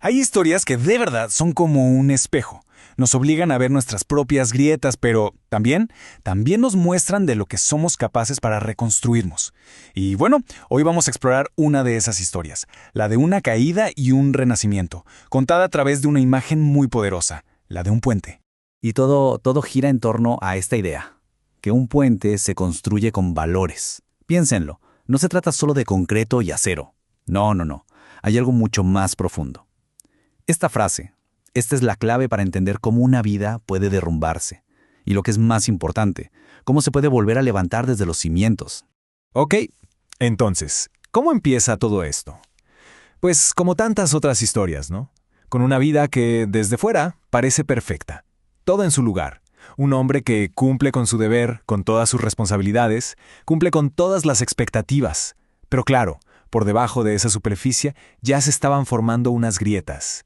Hay historias que de verdad son como un espejo. Nos obligan a ver nuestras propias grietas, pero también nos muestran de lo que somos capaces para reconstruirnos. Y bueno, hoy vamos a explorar una de esas historias, la de una caída y un renacimiento, contada a través de una imagen muy poderosa, la de un puente. Y todo gira en torno a esta idea, que un puente se construye con valores. Piénsenlo, no se trata solo de concreto y acero. No. Hay algo mucho más profundo. Esta es la clave para entender cómo una vida puede derrumbarse. Y lo que es más importante, cómo se puede volver a levantar desde los cimientos. Ok, entonces, ¿cómo empieza todo esto? Pues como tantas otras historias, ¿no? Con una vida que, desde fuera, parece perfecta. Todo en su lugar. Un hombre que cumple con su deber, con todas sus responsabilidades, cumple con todas las expectativas. Pero claro, por debajo de esa superficie ya se estaban formando unas grietas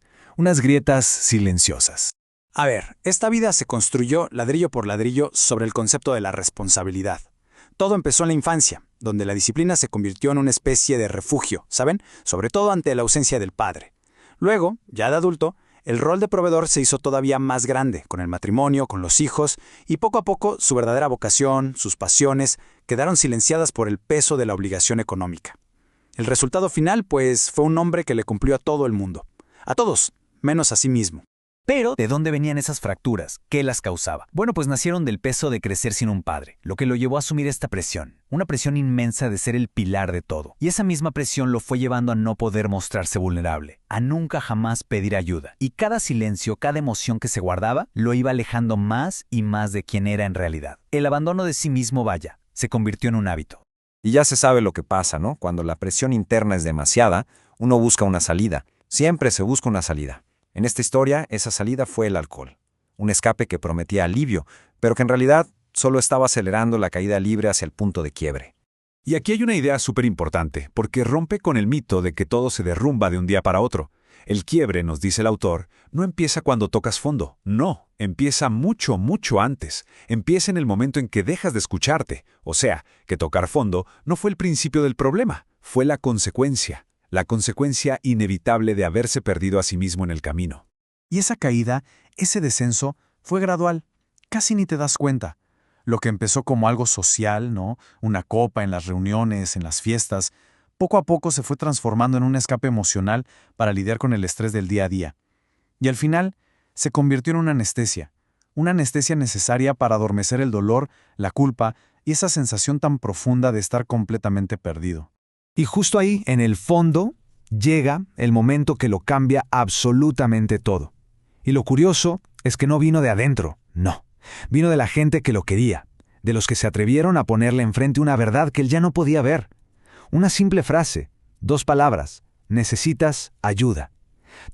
silenciosas. A ver, esta vida se construyó ladrillo por ladrillo sobre el concepto de la responsabilidad. Todo empezó en la infancia, donde la disciplina se convirtió en una especie de refugio, ¿saben? Sobre todo ante la ausencia del padre. Luego, ya de adulto, el rol de proveedor se hizo todavía más grande, con el matrimonio, con los hijos, y poco a poco su verdadera vocación, sus pasiones, quedaron silenciadas por el peso de la obligación económica. El resultado final, pues, fue un hombre que le cumplió a todo el mundo. A todos, menos a sí mismo. Pero, ¿de dónde venían esas fracturas? ¿Qué las causaba? Bueno, pues nacieron del peso de crecer sin un padre, lo que lo llevó a asumir esta presión, una presión inmensa de ser el pilar de todo. Y esa misma presión lo fue llevando a no poder mostrarse vulnerable, a nunca jamás pedir ayuda. Y cada silencio, cada emoción que se guardaba, lo iba alejando más y más de quien era en realidad. El abandono de sí mismo, se convirtió en un hábito. Y ya se sabe lo que pasa, ¿no? Cuando la presión interna es demasiada, uno busca una salida. Siempre se busca una salida. En esta historia, esa salida fue el alcohol. Un escape que prometía alivio, pero que en realidad solo estaba acelerando la caída libre hacia el punto de quiebre. Y aquí hay una idea súper importante, porque rompe con el mito de que todo se derrumba de un día para otro. El quiebre, nos dice el autor, no empieza cuando tocas fondo. No, empieza mucho antes. Empieza en el momento en que dejas de escucharte. O sea, que tocar fondo no fue el principio del problema, fue la consecuencia. La consecuencia inevitable de haberse perdido a sí mismo en el camino. Y esa caída, ese descenso, fue gradual. Casi ni te das cuenta. Lo que empezó como algo social, ¿no? Una copa en las reuniones, en las fiestas, poco a poco se fue transformando en un escape emocional para lidiar con el estrés del día a día. Y al final, se convirtió en una anestesia necesaria para adormecer el dolor, la culpa y esa sensación tan profunda de estar completamente perdido. Y justo ahí, en el fondo, llega el momento que lo cambia absolutamente todo. Y lo curioso es que no vino de adentro, no. Vino de la gente que lo quería, de los que se atrevieron a ponerle enfrente una verdad que él ya no podía ver. Una simple frase, 2 palabras, necesitas ayuda.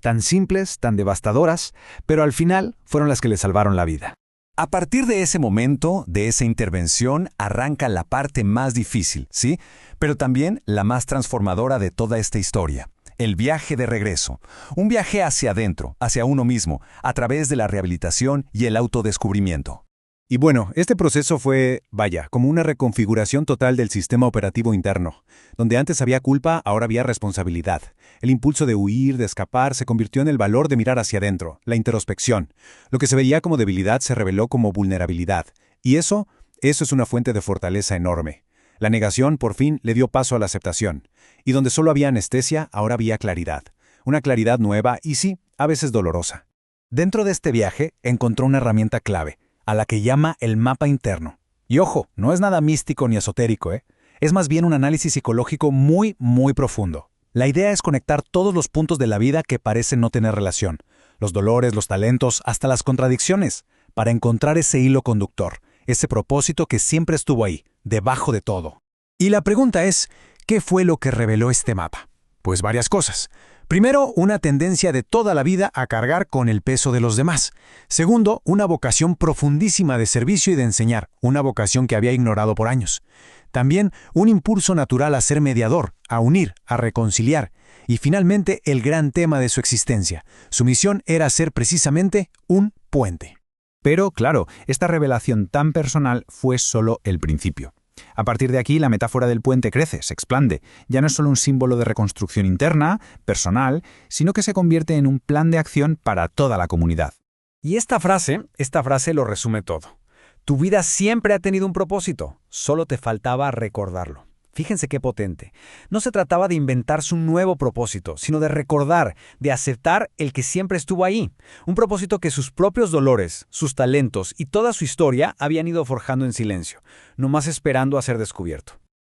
Tan simples, tan devastadoras, pero al final fueron las que le salvaron la vida. A partir de ese momento, de esa intervención, arranca la parte más difícil, ¿sí? Pero también la más transformadora de toda esta historia. El viaje de regreso. Un viaje hacia adentro, hacia uno mismo, a través de la rehabilitación y el autodescubrimiento. Y bueno, este proceso fue, como una reconfiguración total del sistema operativo interno. Donde antes había culpa, ahora había responsabilidad. El impulso de huir, de escapar, se convirtió en el valor de mirar hacia adentro, la introspección. Lo que se veía como debilidad se reveló como vulnerabilidad. Y eso es una fuente de fortaleza enorme. La negación, por fin, le dio paso a la aceptación. Y donde solo había anestesia, ahora había claridad. Una claridad nueva y sí, a veces dolorosa. Dentro de este viaje, encontró una herramienta clave, a la que llama el mapa interno. Y ojo, no es nada místico ni esotérico, Es más bien un análisis psicológico muy profundo. La idea es conectar todos los puntos de la vida que parecen no tener relación, los dolores, los talentos, hasta las contradicciones, para encontrar ese hilo conductor, ese propósito que siempre estuvo ahí, debajo de todo. Y la pregunta es, ¿qué fue lo que reveló este mapa? Pues varias cosas. Primero, una tendencia de toda la vida a cargar con el peso de los demás. Segundo, una vocación profundísima de servicio y de enseñar, una vocación que había ignorado por años. También un impulso natural a ser mediador, a unir, a reconciliar. Y finalmente, el gran tema de su existencia. Su misión era ser precisamente un puente. Pero, claro, esta revelación tan personal fue solo el principio. A partir de aquí, la metáfora del puente crece, se expande. Ya no es solo un símbolo de reconstrucción interna, personal, sino que se convierte en un plan de acción para toda la comunidad. Y esta frase lo resume todo. Tu vida siempre ha tenido un propósito, solo te faltaba recordarlo. Fíjense qué potente. No se trataba de inventarse un nuevo propósito, sino de recordar, de aceptar el que siempre estuvo ahí. Un propósito que sus propios dolores, sus talentos y toda su historia habían ido forjando en silencio, nomás esperando a ser descubierto.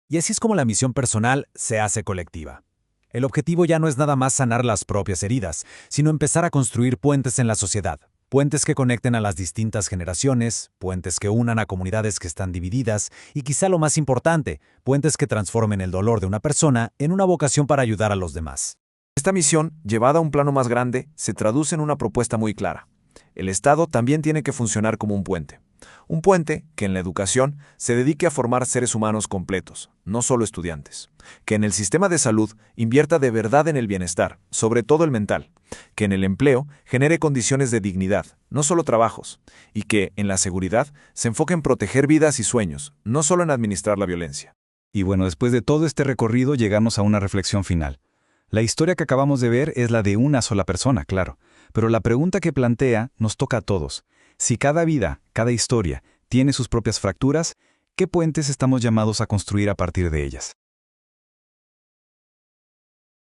Y así es como la misión personal se hace colectiva. El objetivo ya no es nada más sanar las propias heridas, sino empezar a construir puentes en la sociedad. Puentes que conecten a las distintas generaciones, puentes que unan a comunidades que están divididas y quizá lo más importante, puentes que transformen el dolor de una persona en una vocación para ayudar a los demás. Esta misión, llevada a un plano más grande, se traduce en una propuesta muy clara. El Estado también tiene que funcionar como un puente. Un puente que en la educación se dedique a formar seres humanos completos, no solo estudiantes. Que en el sistema de salud invierta de verdad en el bienestar, sobre todo el mental. Que en el empleo genere condiciones de dignidad, no solo trabajos. Y que, en la seguridad, se enfoque en proteger vidas y sueños, no solo en administrar la violencia. Y bueno, después de todo este recorrido llegamos a una reflexión final. La historia que acabamos de ver es la de una sola persona, claro, pero la pregunta que plantea nos toca a todos. Si cada vida, cada historia, tiene sus propias fracturas, ¿qué puentes estamos llamados a construir a partir de ellas?